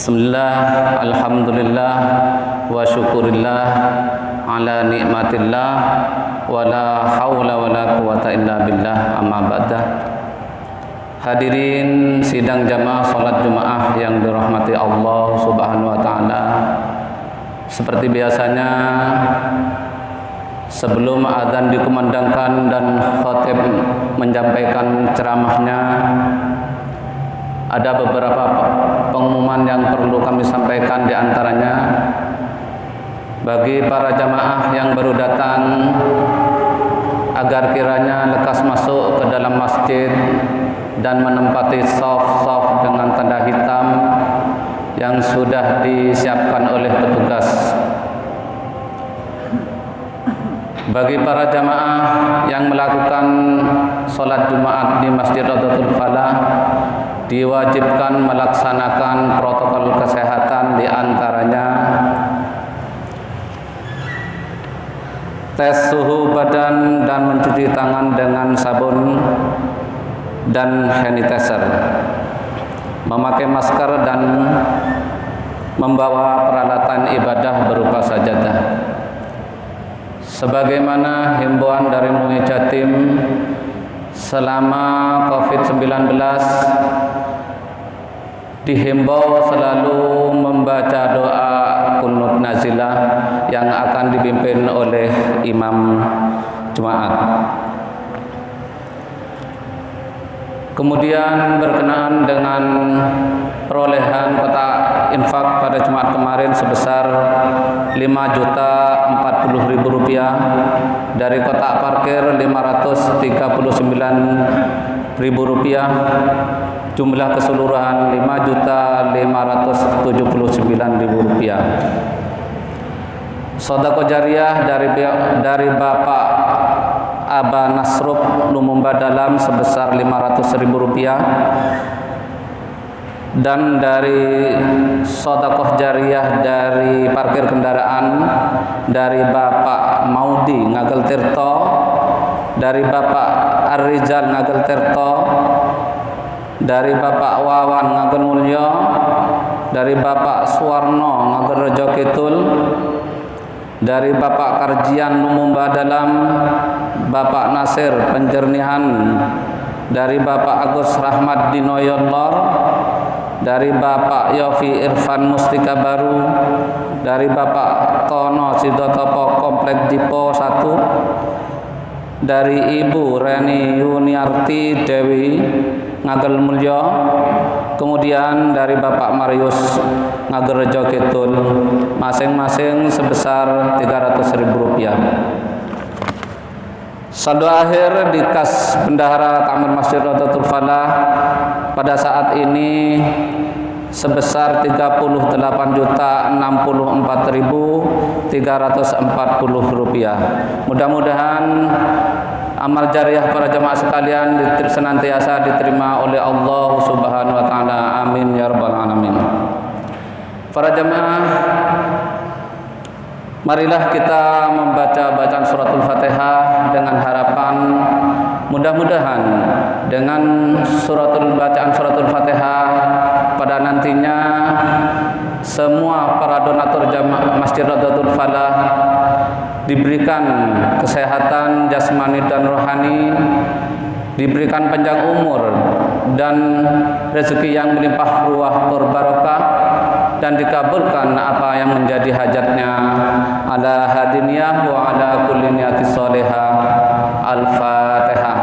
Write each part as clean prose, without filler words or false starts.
Bismillah, alhamdulillah, wa syukurillah, ala nikmatillah, wa la hawla wa la quwata illa billah, amma ba'da. Hadirin sidang jamaah salat Jumaah yang dirahmati Allah Subhanahu wa taala. Seperti biasanya, sebelum azan dikumandangkan dan khatib menyampaikan ceramahnya, ada beberapa pengumuman yang perlu kami sampaikan, di antaranya bagi para jamaah yang baru datang agar kiranya lekas masuk ke dalam masjid dan menempati shaf-shaf dengan tanda hitam yang sudah disiapkan oleh petugas. Bagi para jamaah yang melakukan sholat Jumat di Masjid Rawdatul Falah, diwajibkan melaksanakan protokol kesehatan, di antaranya tes suhu badan dan mencuci tangan dengan sabun dan sanitizer, memakai masker dan membawa peralatan ibadah berupa sajadah. Sebagaimana himbauan dari MUI Jatim, selama COVID-19 dihimbau selalu membaca doa Qunut Nazilah yang akan dipimpin oleh imam Jumat. Kemudian berkenaan dengan perolehan kotak infak pada Jumat kemarin sebesar Rp5.040.000, dari kotak parkir Rp539.000, jumlah keseluruhan Rp5.579.000. Sedekah jariah dari Bapak Aba Nasrub Lumumba Dalam sebesar Rp500.000, dan dari sedekah jariah dari parkir kendaraan dari Bapak Maudi Ngagel Tirto, dari Bapak Arrizal Ngagel Tirto, dari Bapak Wawan Ngagel Mulyo, dari Bapak Suwarno Ngagel Rejo Kidul, dari Bapak Karjian Lumumba Dalam, Bapak Nasir Penjernihan, dari Bapak Agus Rahmat Dinoyolor, dari Bapak Yofi Irfan Mustika Baru, dari Bapak Tono Sidotopo Komplek Jipo 1, dari Ibu Reni Yuniarti Dewi Ngagel Mulyo, kemudian dari Bapak Marius Ngagel Rejo Kidul, masing-masing sebesar Rp300.000. Saldo akhir di kas bendahara Takmir Masjid Rawdatul Falah pada saat ini sebesar Rp34.064.340. Mudah-mudahan amal jariah para jamaah sekalian senantiasa diterima oleh Allah Subhanahu wa taala. Amin ya rabbal alamin. Para jamaah, marilah kita membaca bacaan suratul Fatihah dengan harapan mudah-mudahan dengan bacaan suratul Fatihah pada nantinya semua para donatur jamaah Masjid Rawdatul Falah diberikan kesehatan jasmani dan rohani, diberikan panjang umur dan rezeki yang melimpah ruah berbarokah, dan dikabulkan apa yang menjadi hajatnya. Ala hadiniyah wa ala kulli niyati sholihah. Al-Fatihah.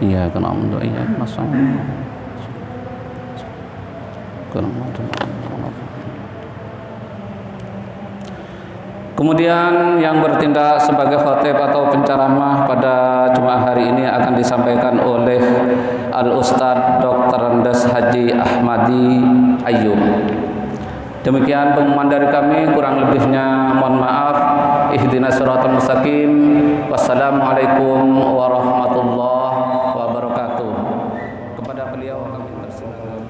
Iya, kena amdu iya masang. Kemudian yang bertindak sebagai khatib atau penceramah pada Jumat hari ini akan disampaikan oleh Al-Ustadz Dr. Andes Haji Ahmadi Ayyub. Demikian pengumuman dari kami, kurang lebihnya mohon maaf. Ihdinas siratal mustaqim. Wassalamualaikum warahmatullahi wabarakatuh. Kepada beliau kami persilakan.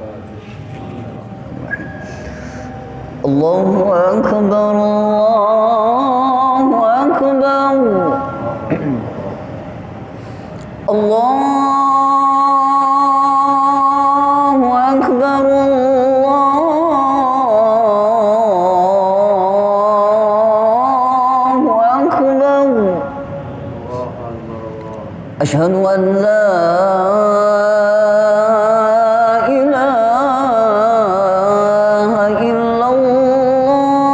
Allahu Akbar, Allahu Akbar. Allah أشهد أن لا إله إلا الله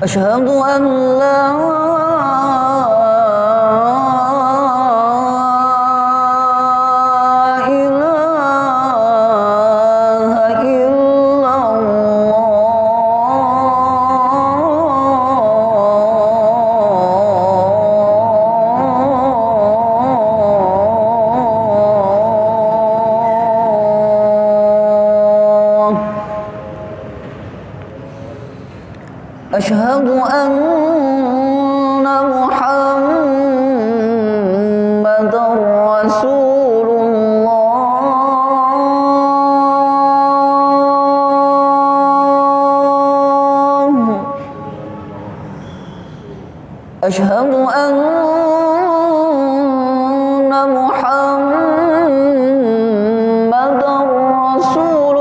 أشهد أن لا أشهد أن محمدا رسول الله أشهد أن محمدا رسول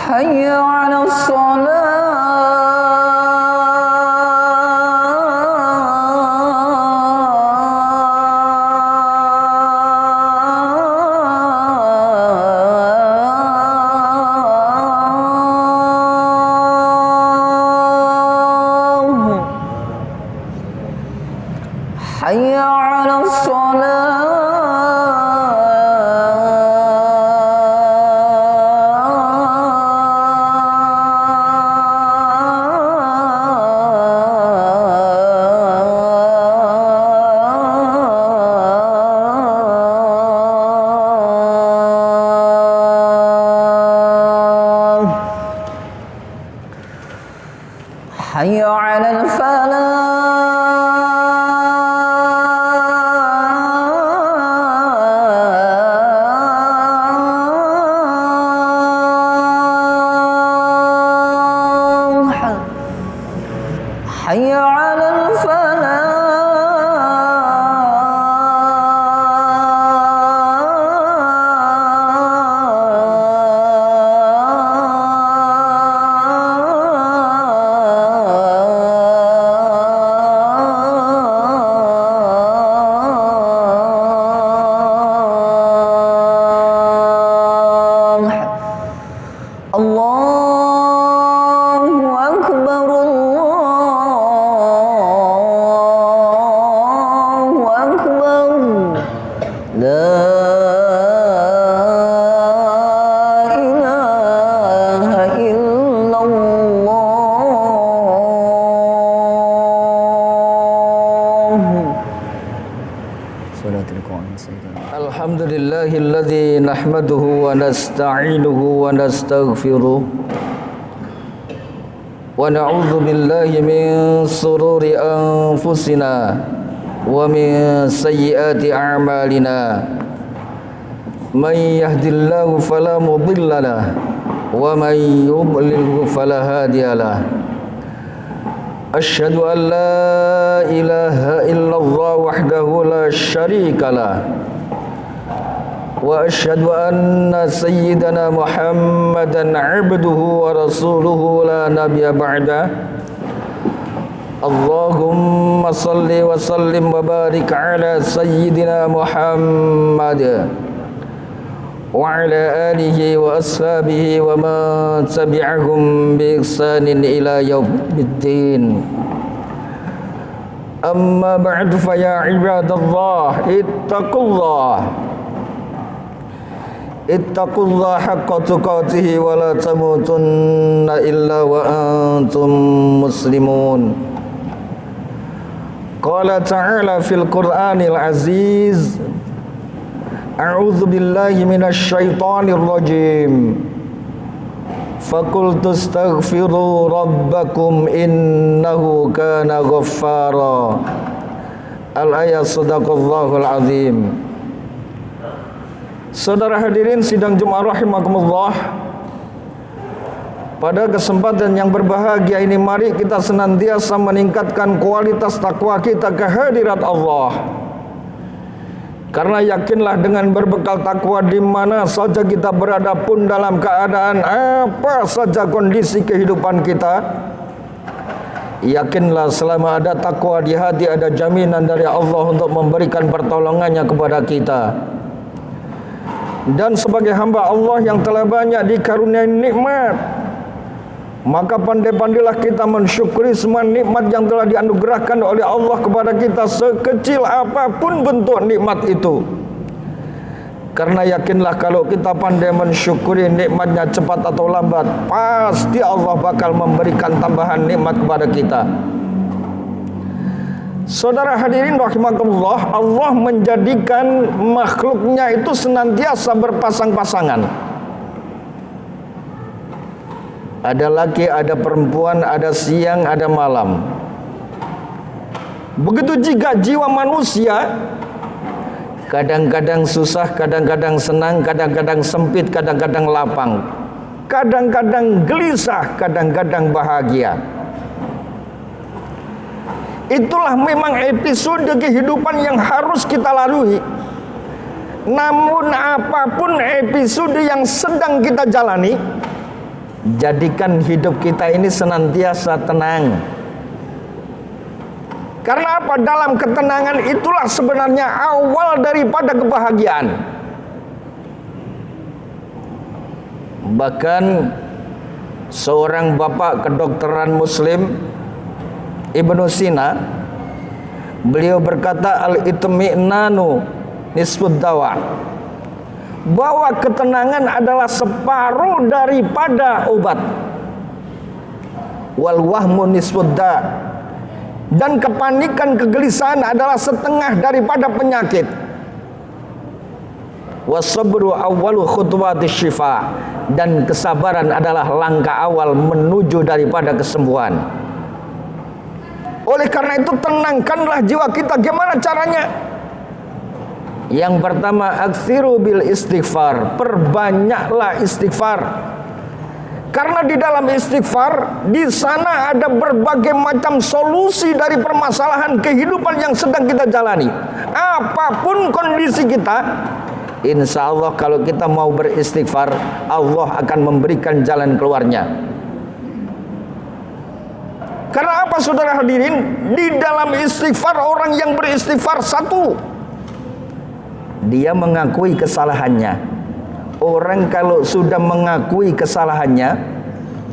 حي على الصلاة حي على الصلاة حي على الفلاح حي على الفلاح الله أكبر الله أكبر لا إله إلا الله صلاة القائم سيدنا الحمد لله الذي نحمده ونستعينه ونستغفره ونعوذ بالله من شرور أنفسنا ومن سيئات أعمالنا من يهد الله فلا مضل له ومن يضلل فلا هادي له أشهد أن لا إله إلا الله وحده لا شريك له وأشهد أن سيدنا محمدا عبده ورسوله لا نبي بعده اللهم صل وسلم وبارك على سيدنا محمد وعلى آله وأصحابه ومن تبعهم بإحسان إلى يوم الدين أما بعد فيا عباد الله اتقوا الله حق تقاته ولا تموتن إلا وأنتم مسلمون قال تعالى في القرآن العزيز أعوذ بالله من الشيطان الرجيم فقلت استغفروا ربكم إنه كان غفارا الآية صدق الله العظيم Saudara hadirin sidang Jumat rahimakumullah. Pada kesempatan yang berbahagia ini, mari kita senantiasa meningkatkan kualitas takwa kita ke hadirat Allah. Karena yakinlah dengan berbekal takwa di mana saja kita berada pun dalam keadaan apa saja kondisi kehidupan kita, yakinlah selama ada takwa di hati ada jaminan dari Allah untuk memberikan pertolongannya kepada kita. Dan sebagai hamba Allah yang telah banyak dikaruniai nikmat, maka pandai-pandailah kita mensyukuri semua nikmat yang telah dianugerahkan oleh Allah kepada kita, sekecil apapun bentuk nikmat itu. Karena yakinlah kalau kita pandai mensyukuri nikmatnya cepat atau lambat, pasti Allah bakal memberikan tambahan nikmat kepada kita. Saudara hadirin rahimakumullah, Allah menjadikan makhluknya itu senantiasa berpasang-pasangan. Ada laki, ada perempuan, ada siang, ada malam. Begitu juga jiwa manusia, kadang-kadang susah, kadang-kadang senang, kadang-kadang sempit, kadang-kadang lapang, kadang-kadang gelisah, kadang-kadang bahagia. Itulah memang episode kehidupan yang harus kita lalui. Namun apapun episode yang sedang kita jalani, jadikan hidup kita ini senantiasa tenang. Karena apa? Dalam ketenangan itulah sebenarnya awal daripada kebahagiaan. Bahkan seorang bapak kedokteran muslim, Ibnu Sina, beliau berkata, al-itmi'nanu nisfud dawa, bahwa ketenangan adalah separuh daripada obat. Wal wahmu nisfud da, dan kepanikan, kegelisahan adalah setengah daripada penyakit. Wasabru awwalu khutwati syifa, dan kesabaran adalah langkah awal menuju daripada kesembuhan. Oleh karena itu, tenangkanlah jiwa kita. Gimana caranya? Yang pertama, aktsiru bil istighfar, perbanyaklah istighfar. Karena di dalam istighfar, di sana ada berbagai macam solusi dari permasalahan kehidupan yang sedang kita jalani. Apapun kondisi kita, insya Allah kalau kita mau beristighfar, Allah akan memberikan jalan keluarnya. Karena apa, saudara hadirin? Di dalam istighfar, orang yang beristighfar, satu, dia mengakui kesalahannya. Orang kalau sudah mengakui kesalahannya,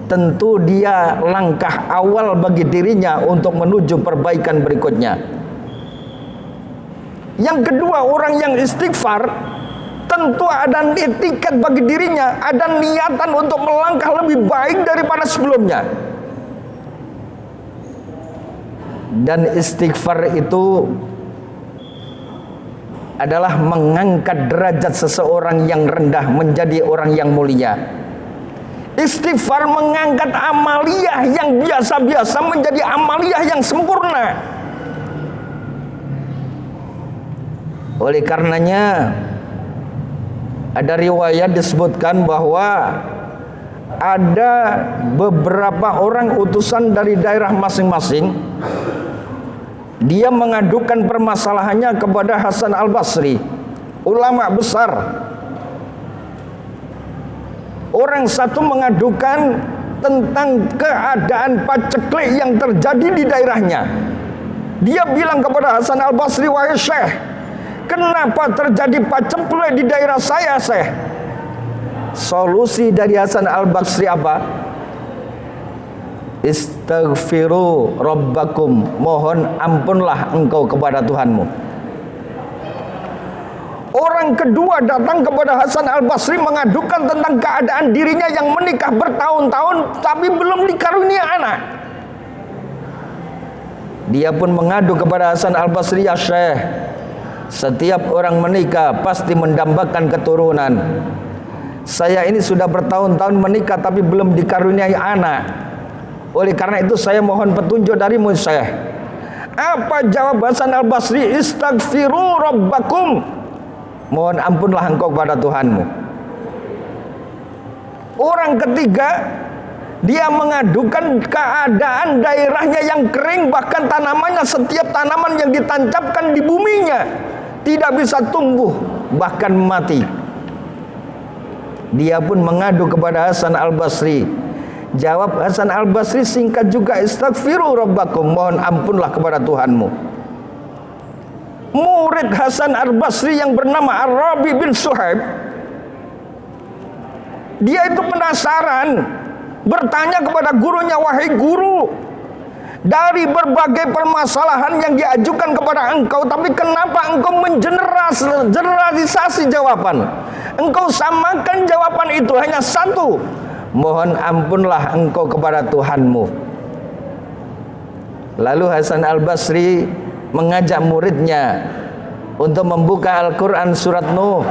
tentu dia langkah awal bagi dirinya untuk menuju perbaikan berikutnya. Yang kedua, orang yang istighfar tentu ada etikat bagi dirinya, ada niatan untuk melangkah lebih baik daripada sebelumnya. Dan istighfar itu adalah mengangkat derajat seseorang yang rendah menjadi orang yang mulia. Istighfar mengangkat amaliyah yang biasa-biasa menjadi amaliyah yang sempurna. Oleh karenanya, ada riwayat disebutkan bahwa ada beberapa orang utusan dari daerah masing-masing. Dia mengadukan permasalahannya kepada Hasan al-Basri, ulama besar. Orang satu mengadukan tentang keadaan paceklik yang terjadi di daerahnya. Dia bilang kepada Hasan al-Basri, wahai Syekh, kenapa terjadi paceklik di daerah saya, Syekh? Solusi dari Hasan al-Basri apa? Istaghfiru rabbakum, mohon ampunlah engkau kepada Tuhanmu. Orang kedua datang kepada Hasan al-Basri mengadukan tentang keadaan dirinya yang menikah bertahun-tahun tapi belum dikaruniai anak. Dia pun mengadu kepada Hasan al-Basri, ya Syekh, setiap orang menikah pasti mendambakan keturunan. Saya ini sudah bertahun-tahun menikah tapi belum dikaruniai anak. Oleh karena itu saya mohon petunjuk darimu, Syekh. Apa jawab Hasan al-Basri? Istaghfiru rabbakum, mohon ampunlah engkau kepada Tuhanmu. Orang ketiga, dia mengadukan keadaan daerahnya yang kering, bahkan tanamannya, setiap tanaman yang ditancapkan di buminya tidak bisa tumbuh, bahkan mati. Dia pun mengadu kepada Hasan Al-Basri. Jawab Hasan Al-Basri singkat juga, istaghfiru rabbakum, mohon ampunlah kepada Tuhanmu. Murid Hasan Al-Basri yang bernama Ar-Rabi bin Suhaib, dia itu penasaran, bertanya kepada gurunya, wahai guru, dari berbagai permasalahan yang diajukan kepada engkau, tapi kenapa engkau mengeneralisasi jawaban? Engkau samakan jawaban itu hanya satu, mohon ampunlah engkau kepada Tuhanmu. Lalu Hasan Al-Basri mengajak muridnya untuk membuka Al-Quran surat Nuh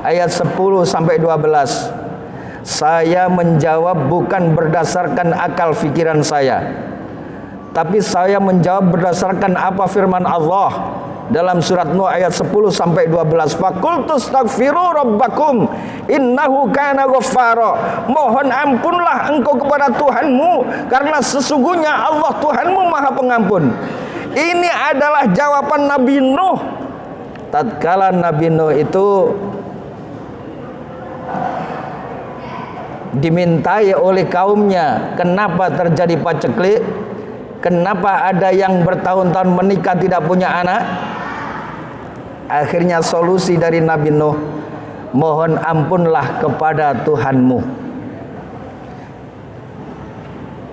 ayat 10 sampai 12. Saya menjawab bukan berdasarkan akal fikiran saya, tapi saya menjawab berdasarkan apa firman Allah dalam surat Nuh ayat 10 sampai 12. Faqultu astaghfiru rabbakum innahu kana ghaffara. Mohon ampunlah engkau kepada Tuhanmu, karena sesungguhnya Allah Tuhanmu Maha Pengampun. Ini adalah jawaban Nabi Nuh tatkala Nabi Nuh itu dimintai oleh kaumnya, kenapa terjadi paceklik, kenapa ada yang bertahun-tahun menikah tidak punya anak. Akhirnya solusi dari Nabi Nuh, mohon ampunlah kepada Tuhanmu.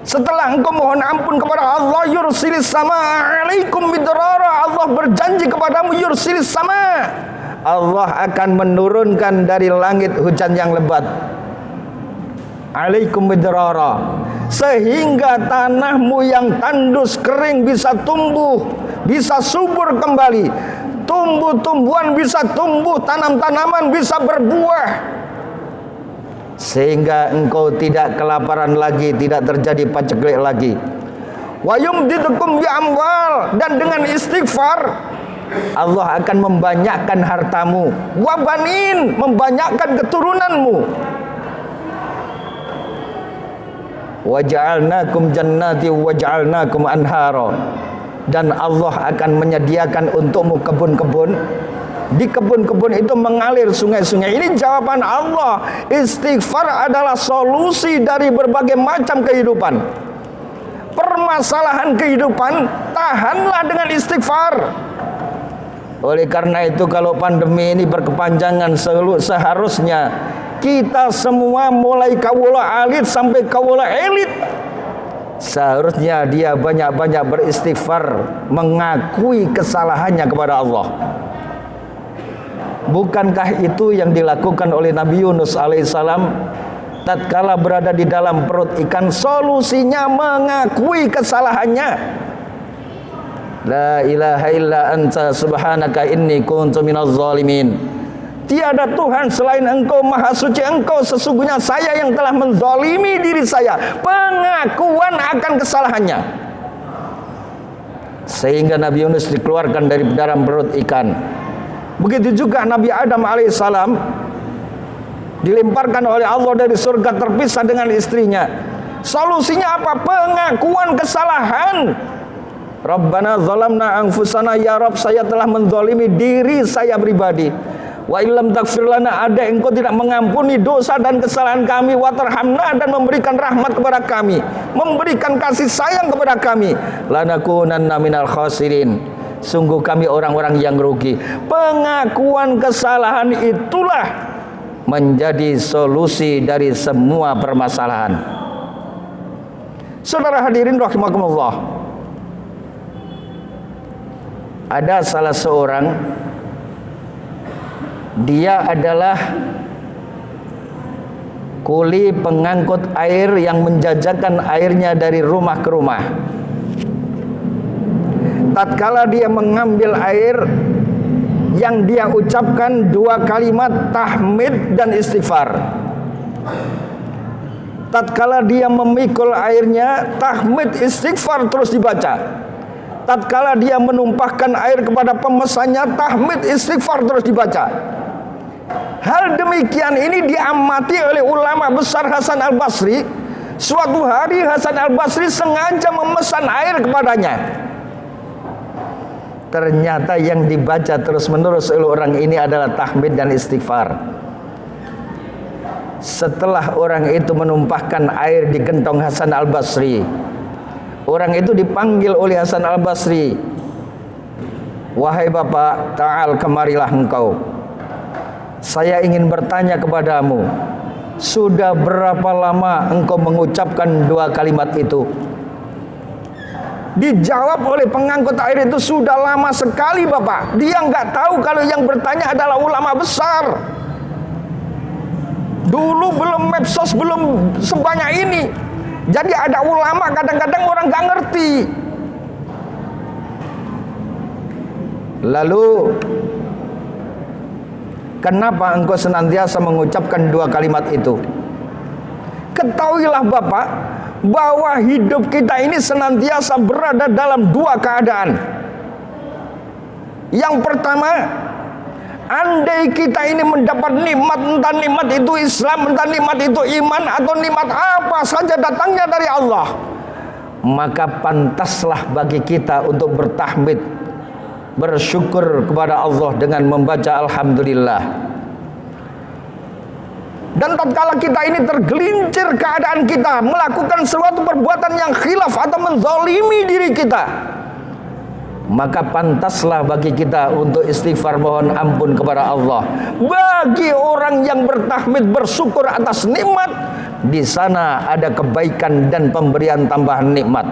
Setelah engkau mohon ampun kepada Allah, yursilis sama alaikum bidrara, Allah berjanji kepadamu, yursilis sama, Allah akan menurunkan dari langit hujan yang lebat, alaikum bidrara, sehingga tanahmu yang tandus kering bisa tumbuh, bisa subur kembali, tumbuh-tumbuhan bisa tumbuh, tanam-tanaman bisa berbuah, sehingga engkau tidak kelaparan lagi, tidak terjadi paceklik lagi. Wa yumdidukum bi amwal, dan dengan istighfar Allah akan membanyakkan hartamu, wa banin, membanyakkan keturunanmu. Wa ja'alnakum jannati wa ja'alnakum anhara, dan Allah akan menyediakan untukmu kebun-kebun. Di kebun-kebun itu mengalir sungai-sungai. Ini jawaban Allah. Istighfar adalah solusi dari berbagai macam kehidupan. Permasalahan kehidupan, tahanlah dengan istighfar. Oleh karena itu, kalau pandemi ini berkepanjangan, seharusnya kita semua mulai kaula alit sampai kaula elit, seharusnya dia banyak-banyak beristighfar, mengakui kesalahannya kepada Allah. Bukankah itu yang dilakukan oleh Nabi Yunus alaihissalam tatkala berada di dalam perut ikan? Solusinya mengakui kesalahannya. La ilaha illa anta subhanaka inni kuntu minaz zalimin. Tiada Tuhan selain engkau, maha suci engkau, sesungguhnya saya yang telah menzalimi diri saya. Pengakuan akan kesalahannya, sehingga Nabi Yunus dikeluarkan dari dalam perut ikan. Begitu juga Nabi Adam alaihissalam dilemparkan oleh Allah dari surga, terpisah dengan istrinya. Solusinya apa? Pengakuan kesalahan. Rabbana zalamna anfusana, ya Rabb, saya telah menzalimi diri saya pribadi. Wa illam taghfir lana, ada engkau tidak mengampuni dosa dan kesalahan kami, wa tarhamna, dan memberikan rahmat kepada kami, memberikan kasih sayang kepada kami, lanakunanna minal khasirin, sungguh kami orang-orang yang rugi. Pengakuan kesalahan itulah menjadi solusi dari semua permasalahan. Saudara hadirin rahimakumullah, ada salah seorang, dia adalah kuli pengangkut air yang menjajakan airnya dari rumah ke rumah. Tatkala dia mengambil air, yang dia ucapkan dua kalimat tahmid dan istighfar. Tatkala dia memikul airnya, tahmid istighfar terus dibaca. Tatkala dia menumpahkan air kepada pemesannya, tahmid istighfar terus dibaca. Hal demikian ini diamati oleh ulama besar Hasan Al-Basri. Suatu hari Hasan Al-Basri sengaja memesan air kepadanya. Ternyata yang dibaca terus-menerus oleh orang ini adalah tahmid dan istighfar. Setelah orang itu menumpahkan air di gentong Hasan Al-Basri, orang itu dipanggil oleh Hasan Al-Basri. Wahai bapak, ta'al, kemarilah engkau. Saya ingin bertanya kepadamu, sudah berapa lama engkau mengucapkan dua kalimat itu? Dijawab oleh pengangkut air itu, sudah lama sekali bapak. Dia nggak tahu kalau yang bertanya adalah ulama besar. Dulu belum medsos, belum sebanyak ini. Jadi ada ulama kadang-kadang orang nggak ngerti. Lalu kenapa engkau senantiasa mengucapkan dua kalimat itu? Ketahuilah bapak, bahwa hidup kita ini senantiasa berada dalam dua keadaan. Yang pertama, andai kita ini mendapat nikmat, entah nikmat itu Islam, entah nikmat itu iman, atau nikmat apa saja datangnya dari Allah, maka pantaslah bagi kita untuk bertahmid, bersyukur kepada Allah dengan membaca alhamdulillah. Dan tatkala kita ini tergelincir keadaan kita melakukan suatu perbuatan yang khilaf atau menzalimi diri kita, maka pantaslah bagi kita untuk istighfar, mohon ampun kepada Allah. Bagi orang yang bertahmid, bersyukur atas nikmat, di sana ada kebaikan dan pemberian tambahan nikmat.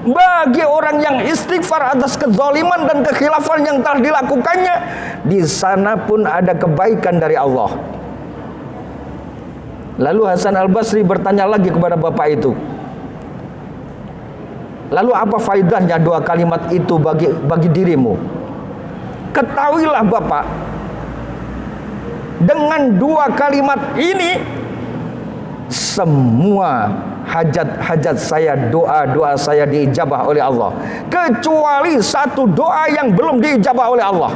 Bagi orang yang istighfar atas kezaliman dan kekhilafan yang telah dilakukannya, di sana pun ada kebaikan dari Allah. Lalu Hasan Al-Basri bertanya lagi kepada bapak itu, lalu apa faedahnya dua kalimat itu bagi dirimu? Ketahuilah bapak, dengan dua kalimat ini semua hajat-hajat saya, doa-doa saya diijabah oleh Allah, kecuali satu doa yang belum diijabah oleh Allah.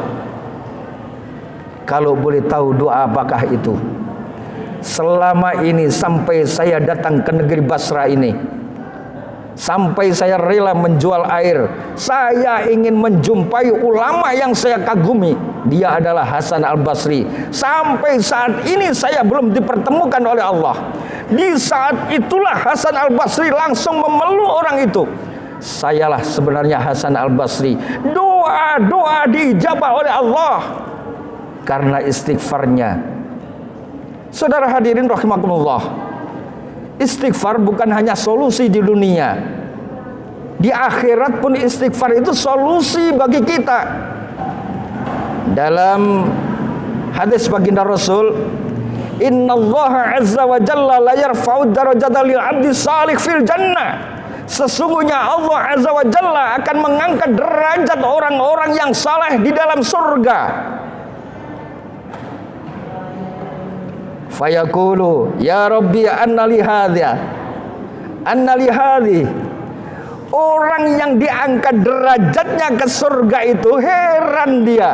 Kalau boleh tahu doa apakah itu? Selama ini sampai saya datang ke negeri Basra ini, sampai saya rela menjual air, saya ingin menjumpai ulama yang saya kagumi. Dia adalah Hasan Al-Basri. Sampai saat ini saya belum dipertemukan oleh Allah. Di saat itulah Hasan Al-Basri langsung memeluk orang itu. Sayalah sebenarnya Hasan Al-Basri. Doa-doa diijabah oleh Allah karena istighfarnya. Saudara hadirin rahimakumullah, istighfar bukan hanya solusi di dunia, di akhirat pun istighfar itu solusi bagi kita. Dalam hadis baginda Rasul, innallaha azza wa jalla la yarfa'u darajata lil 'abdi salih fil jannah. Sesungguhnya Allah azza wa jalla akan mengangkat derajat orang-orang yang saleh di dalam surga. Fayaqulu ya Rabbi anna li hadha anna li hadhi. Orang yang diangkat derajatnya ke surga itu heran dia,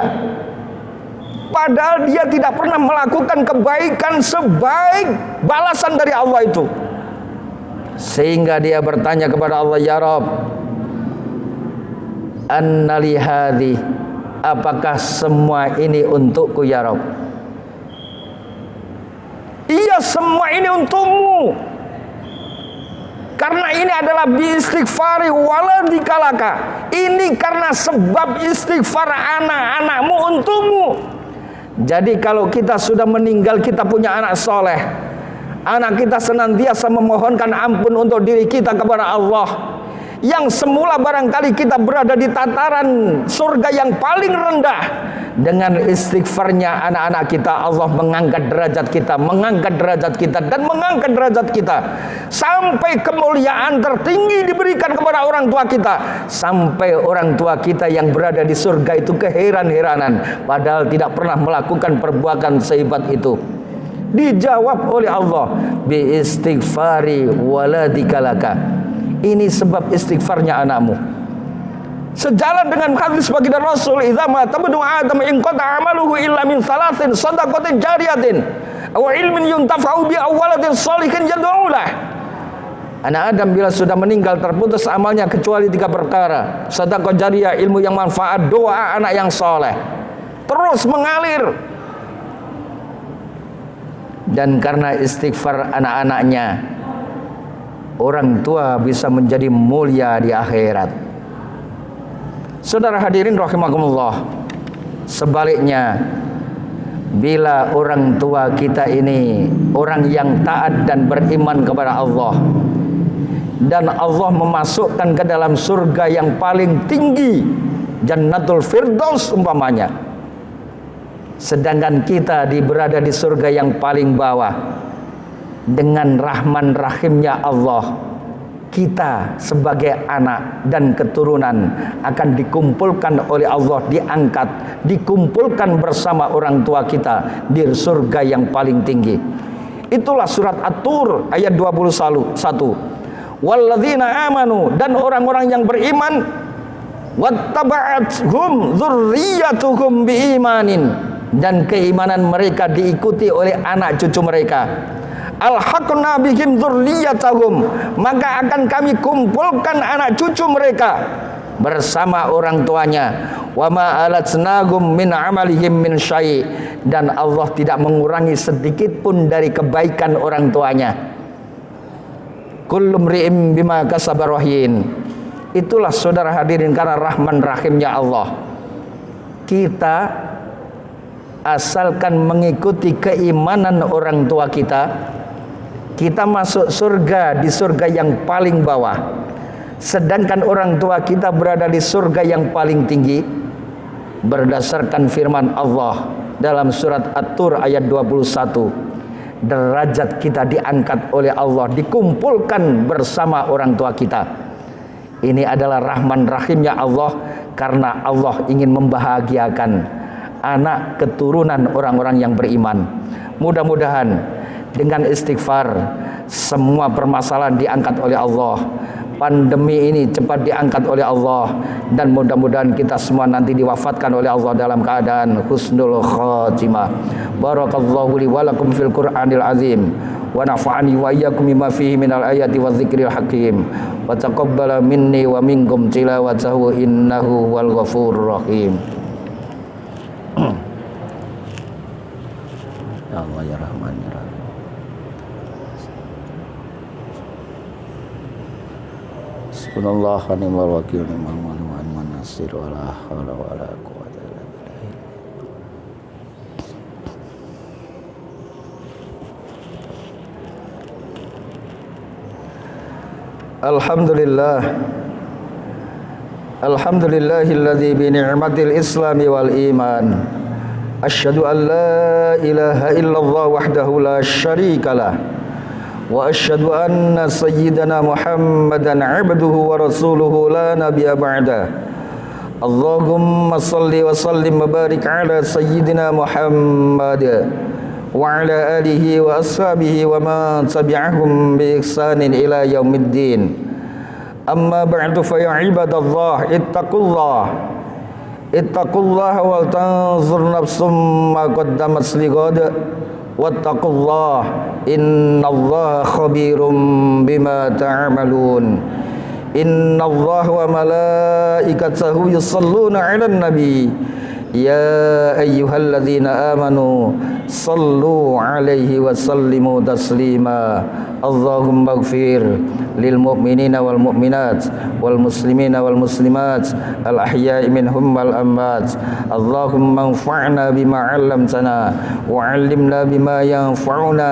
padahal dia tidak pernah melakukan kebaikan sebaik balasan dari Allah itu. Sehingga dia bertanya kepada Allah, ya Rabb, anna li hadhi, apakah semua ini untukku ya Rabb? Iya, semua ini untukmu. Karena ini adalah biistighfari waladikalaka. Ini karena sebab istighfar anak-anakmu untukmu. Jadi kalau kita sudah meninggal, kita punya anak soleh, anak kita senantiasa memohonkan ampun untuk diri kita kepada Allah. Yang semula barangkali kita berada di tataran surga yang paling rendah, dengan istighfarnya anak-anak kita, Allah mengangkat derajat kita, mengangkat derajat kita, dan mengangkat derajat kita sampai kemuliaan tertinggi diberikan kepada orang tua kita, sampai orang tua kita yang berada di surga itu keheran-heranan, padahal tidak pernah melakukan perbuatan sehebat itu. Dijawab oleh Allah, bi istighfari waladikalaka. Ini sebab istighfarnya anakmu. Sejalan dengan hadis baginda Rasul, idza mata ibnu Adam in qata amaluhu illa min salasin shadaqatin jariyatin aw ilmin yuntafa'u bi awwaladin shalihin yad'u lah. Anak Adam bila sudah meninggal terputus amalnya kecuali 3 perkara: sedekah jariyah, ilmu yang manfaat, doa anak yang soleh. Terus mengalir. Dan karena istighfar anak-anaknya, orang tua bisa menjadi mulia di akhirat. Saudara hadirin rahimakumullah, sebaliknya bila orang tua kita ini orang yang taat dan beriman kepada Allah, dan Allah memasukkan ke dalam surga yang paling tinggi, Jannatul Firdaus umpamanya, sedangkan kita berada di surga yang paling bawah, dengan rahman rahimnya Allah, kita sebagai anak dan keturunan akan dikumpulkan oleh Allah, diangkat, dikumpulkan bersama orang tua kita di surga yang paling tinggi. Itulah surat At-Tur ayat 21. Walladzina amanu, dan orang-orang yang beriman, wattaba'athum dzurriyyatuhum biimanin, dan keimanan mereka diikuti oleh anak cucu mereka. Alhaqna bihim dzurriyyatahum, maka akan kami kumpulkan anak cucu mereka bersama orang tuanya. Wa ma alatnagum min amalihim min syai', dan Allah tidak mengurangi sedikit pun dari kebaikan orang tuanya. Kullu mri'in bima kasaba rahin. Itulah saudara hadirin karena rahman rahimnya Allah. Kita asalkan mengikuti keimanan orang tua kita, kita masuk surga di surga yang paling bawah, sedangkan orang tua kita berada di surga yang paling tinggi, berdasarkan firman Allah dalam surat At-Tur ayat 21. Derajat kita diangkat oleh Allah, dikumpulkan bersama orang tua kita. Ini adalah rahman rahimnya Allah, karena Allah ingin membahagiakan anak keturunan orang-orang yang beriman. Mudah-mudahan dengan istighfar semua permasalahan diangkat oleh Allah, pandemi ini cepat diangkat oleh Allah, dan mudah-mudahan kita semua nanti diwafatkan oleh Allah dalam keadaan husnul khatimah. Barakallahu li wa lakum fil Qur'anil azim, wa nafa'ani wa iyyakum bima fihi minal ayati wadh-dhikril hakim, wa taqabbala minni wa minkum tilawatahu innahu wal ghafurur rahim. Ya Allah ya Rahman ya Rahim. Subhanallah wa ni'mal wakil, ni'mal mawla wa ni'man nasir, wa la haula wa la quwwata illa billah. Alhamdulillah. Alhamdulillahilladzi bi ni'matil islami wal iman. Asyhadu an la ilaha illallah wahdahu la syarikalah. Wa asyhadu anna sayyidana Muhammadan abduhu wa rasuluhu la nabiyya ba'da. Allahumma salli wa sallim wa barik ala sayyidina Muhammad wa ala alihi wa ashabihi wa man tabi'ahum bi ihsanin ila yaumiddin. Amma ba'du fa ya ibadallah ittaqullah wal tanzur nafsum ma qaddamat lighad. Wattaqullah innallaha khabirum bima ta'malun. Innallaha wa malaikatahu yusalluna 'alan nabi. Ya ayyuhalladzina amanu sallu 'alaihi wa sallimu taslima. Allahumma ighfir lil mu'minina wal mu'minat wal muslimina wal muslimat al ahya'i minhum wal amwat. Allahumma anfa'na bima 'allamtana wa 'allimna bima yanfa'una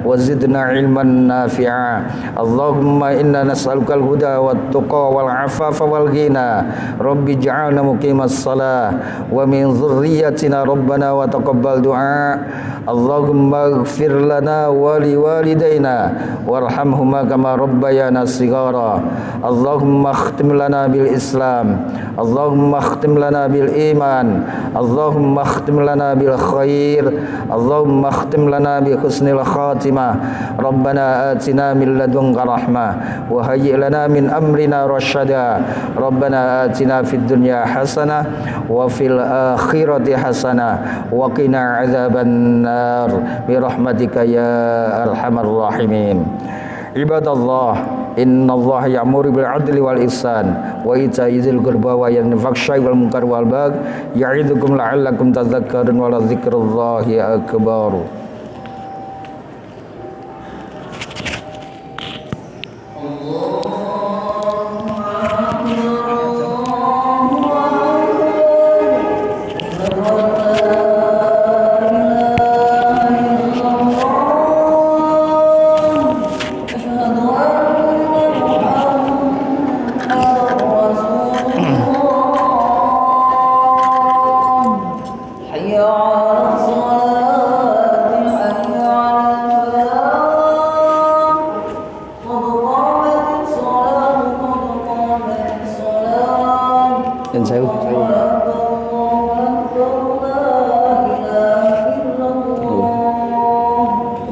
wa zidna 'ilman nafi'a. Allahumma inna nas'aluka al huda wat tuqa wal 'afafa wal ghina. Rabbi ij'alna muqimas shalah wa min dhurriyyatina rabbana wa taqabbal du'a. Allahumma ighfir lana wa li walidayna warhamhuma kama rabbayani صبيانا صغارا اللهم اختم لنا بالإسلام اللهم اختم لنا بالإيمان اللهم اختم لنا بالخير اللهم اختم لنا بحسن الخاتمة ربنا آتنا من لدنك رحمة وهيئ لنا من أمرنا رشدا ربنا آتنا في الدنيا حسنة وفي الآخرة حسنة وقنا عذاب النار برحمتك يا أرحم الراحمين عباد الله إن الله يأمر بالعدل والإحسان وإيتاء ذي القربى وينهى عن الفحشاء والمنكر والبغي يعظكم لعلكم تذكرون ولذكر الله أكبر.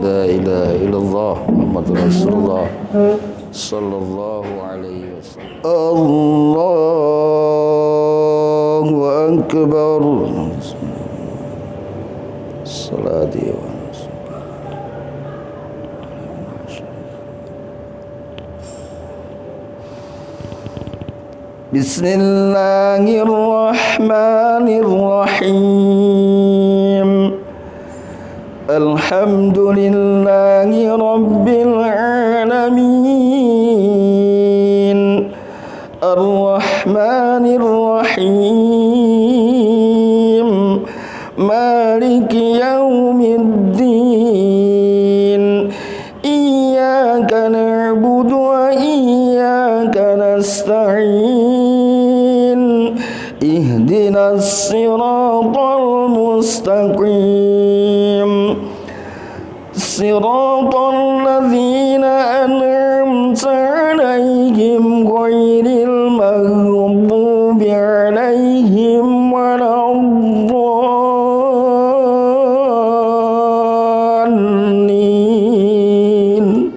La ilaha illallah Muhammadur Rasulullah sallallahu alaihi wasallam. Allahu akbar. Salati wa Bismillahirrahmanirrahim. Alhamdulillahi rabbil alamin. Ar-Rahmanir Rahim. Maliki yaumiddin. Iyyaka na'budu wa iyyaka nasta'in. Ihdinas siratal mustaqim. Siratal ladzina an'amta 'alaihim ghairil maghdubi 'alaihim waladdallin.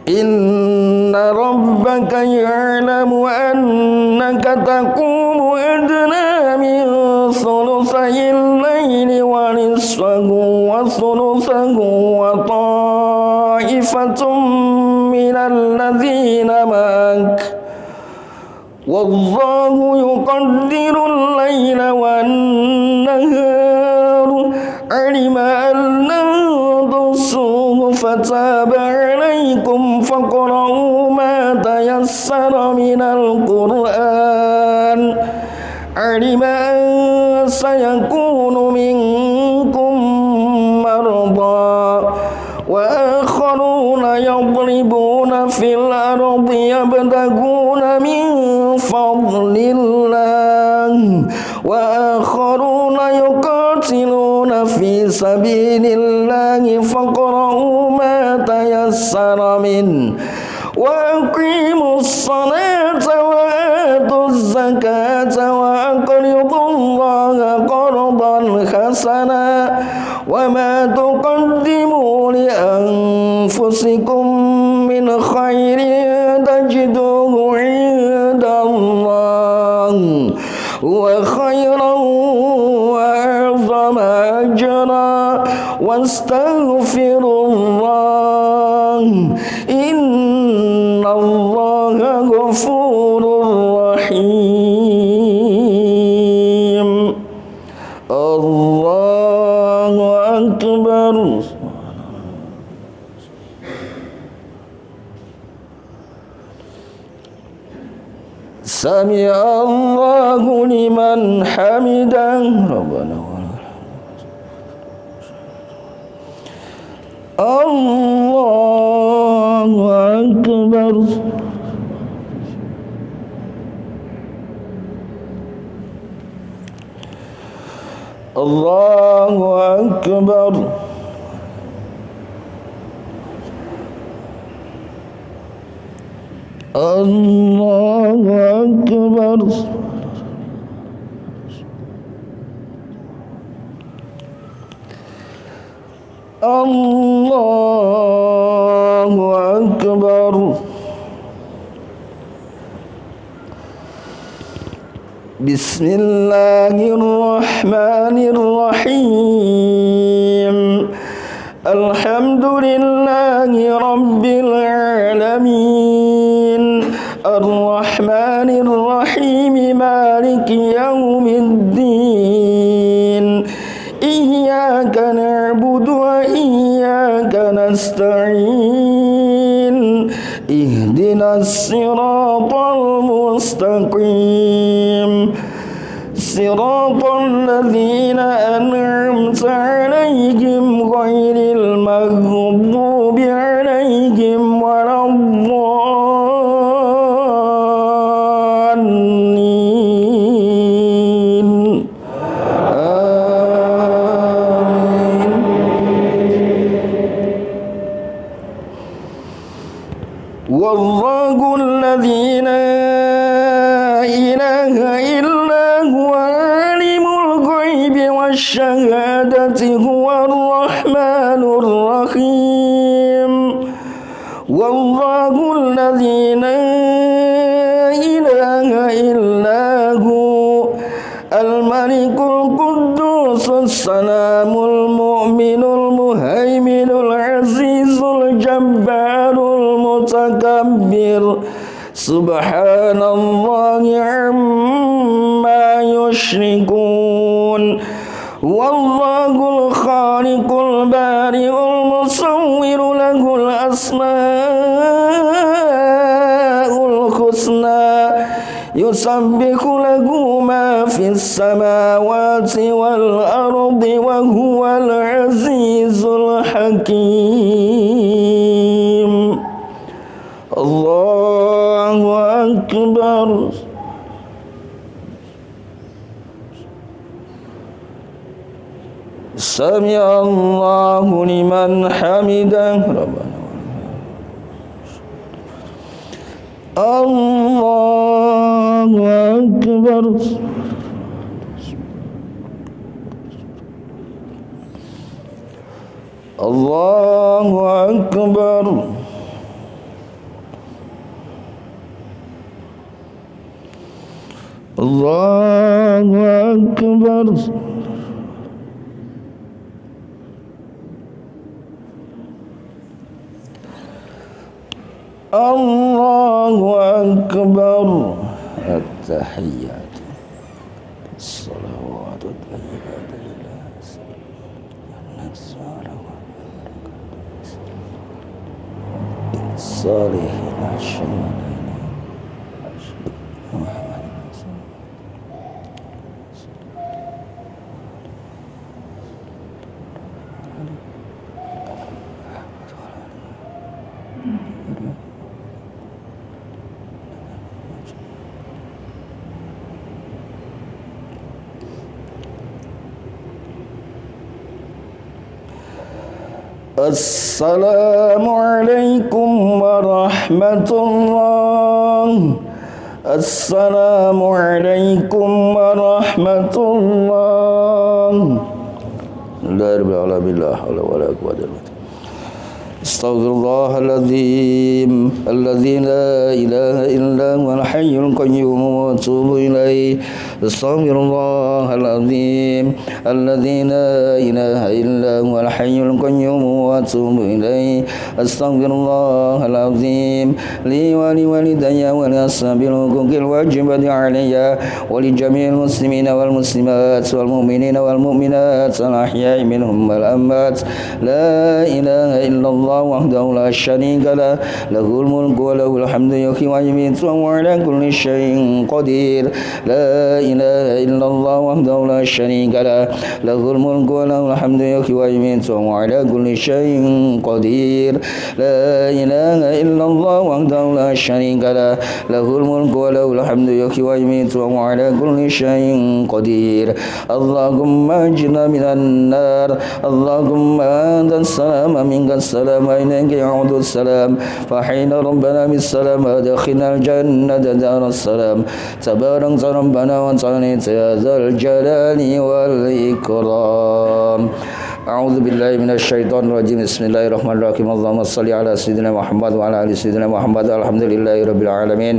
Inna rabbaka ya'lamu annaka taqumu adna min thuluthayil layli wa nisfahu wa thuluthahu wa ta'ifatum minal ladzina ma'ak wallahu yuqaddirul layla wan nahar alima an lan tuhsuhu fataba alaikum faqra'u ma tayassara minal Qur'an alima an sayakunu minkum marda wa akharuna yadribuna fil ardi yabtaguna min fadlillah wa akharuna yuqatiluna fi sabilillahi faqra'u ma tayassara min wa aqimus salata wa atuz zakata wa aqridullaha qardan hasana wa ma tuqaddimu li anfusikum min khairin tajiduhu 'indallah wa khairan wa a'zama ajra wastaghfirullah innallaha ghafurur rahim. Allahu akbar. Sami Allahu liman hamidah. Rabbana Allahu akbar. Allahu Akbar. Allahu Akbar. Allahu Akbar. Bismillahirrahmanirrahim. Alhamdulillahi Rabbil Alamin. Ar-Rahmanir-Rahim. Maliki Yawmiddin. Iyyaka na'budu wa iyyaka nasta'in. Ihdinas siratal mustaqim. Siratal ladzina an'amta 'alaihim ghairil maghdubi 'alaihim waladdallin. Amin. Wallahu alladzi la ilaha illa huwa alimul ghaibi wasyahadati huwar rahmanur rahim. Wallahu alladzi la ilaha illa hu al-malikul quddusus salamul mu'minul muhaiminul azizul jabbarul mutakabbir. Subhanallahi amma yushrikun. Wallahul khaliqul bari'ul musawwiru lahul asma'ul husna. Yusabbihu lahu ma fis samawati wal ardi wa huwal azizul hakim. Allahu Akbar. Sami'a Allahu liman hamidah. Allahu Akbar. Allahu Akbar. Allahu Akbar. Allahu Akbar. At-tahiyyatu as-salawatu at-tayyibatu lillah. Salihin asyhadu Assalamualaikum warahmatullahi. Assalamualaikum warahmatullahi. La ilaha illallah wa la quwwata illa billah. Astaghfirullahaladzim alladzi la ilaha illa huwal hayyul qayyum wa atubu ilaih. Astaghfirullahaladzim alladzi la ilaha illa huwal hayyul qayyum wa atubu ilaih. Astaghfirullahaladzim li wa li walidayya wa li ashabil huquqil wajibati alayya wa li jami'il muslimina wal muslimat wal mu'minina wal mu'minat al ahya'i minhum wal amwat. La ilaha illallah wahdahu la syarika lah, lahul mulku wa lahul hamdu yuhyi wa yumiitu wa huwa ala kulli syai'in qadir. La إله إلا الله وحده لا شريك له له الملك وله الحمد يحيي ويميت وهو على كل شيء قدير لا إله إلا الله وحده لا شريك له له الملك وله الحمد يحيي ويميت وهو على كل شيء قدير اللهم أجرنا من النار اللهم أنت السلام منك السلام وإليك يعود السلام فحين ربنا بالسلام أدخلنا الجنة دار السلام تبارك ربنا وتعالى يا ذا الجلال والإكرام أعوذ بالله من الشيطان الرجيم بسم الله الرحمن الرحيم اللهم صل على سيدنا محمد وعلى آل سيدنا محمد الحمد لله رب العالمين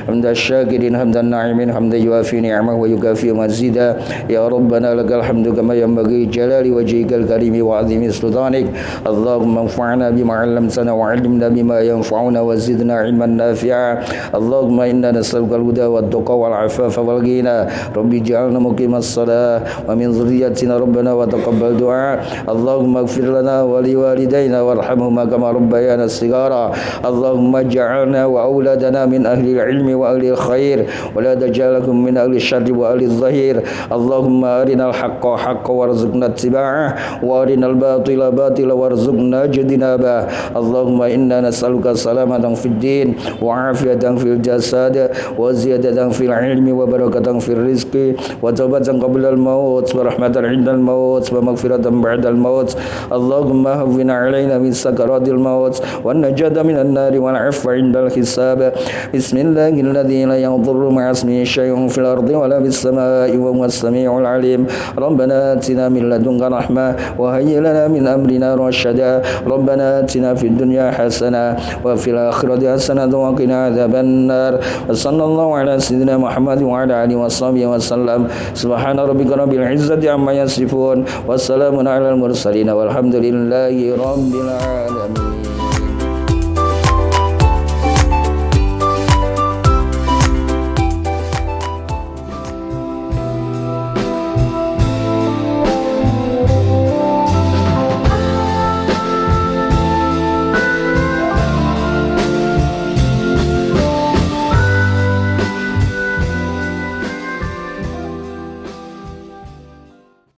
حمد الشاكرين حمد الناعمين حمد يوافي نعمه ويكافئ مزيدا يا ربنا لك الحمد كما ينبغي جلال وجهك الكريم وعظيم سلطانك اللهم انفعنا بما علمتنا وعلمنا بما ينفعنا وزدنا علما نافعا اللهم إنا نسألك الهدى والتقى والعفاف والغنى ربي اجعلنا مقيم الصلاة ومن ذريتنا ربنا وتقبل دعاء اللهم اغفر لنا ولوالدينا وارحمهما كما ربيانا صغارا اللهم اجعلنا وأولادنا من أهل العلم وأهل الخير ولا تجعلكم من أهل الشر وأهل الظهير اللهم أرنا الحق حقا وارزقنا اتباعه وأرنا الباطل باطلا وارزقنا اجتنابه اللهم إنا نسألك سلامة في الدين وعافية في الجسد وزيادة في العلم وبركة في الرزق وتوبة قبل الموت ورحمة عند الموت ومغفرة بعد الموت اللهم هون علينا من سكرات الموت والنجاة من النار والعفو عند الحساب بسم الله الذي لا يضر مع اسمه شيء في الأرض ولا في السماء وهو السميع العليم ربنا آتنا من لدنك رحمة وهيئ لنا من أمرنا رشدا ربنا آتنا في الدنيا حسنة وفي الآخرة حسنة وقنا عذاب النار وصلى الله على سيدنا محمد وعلى آله وصحبه وسلم سبحان ربك رب العزة عما يصفون والسلام على المرسلين والحمد لله رب العالمين.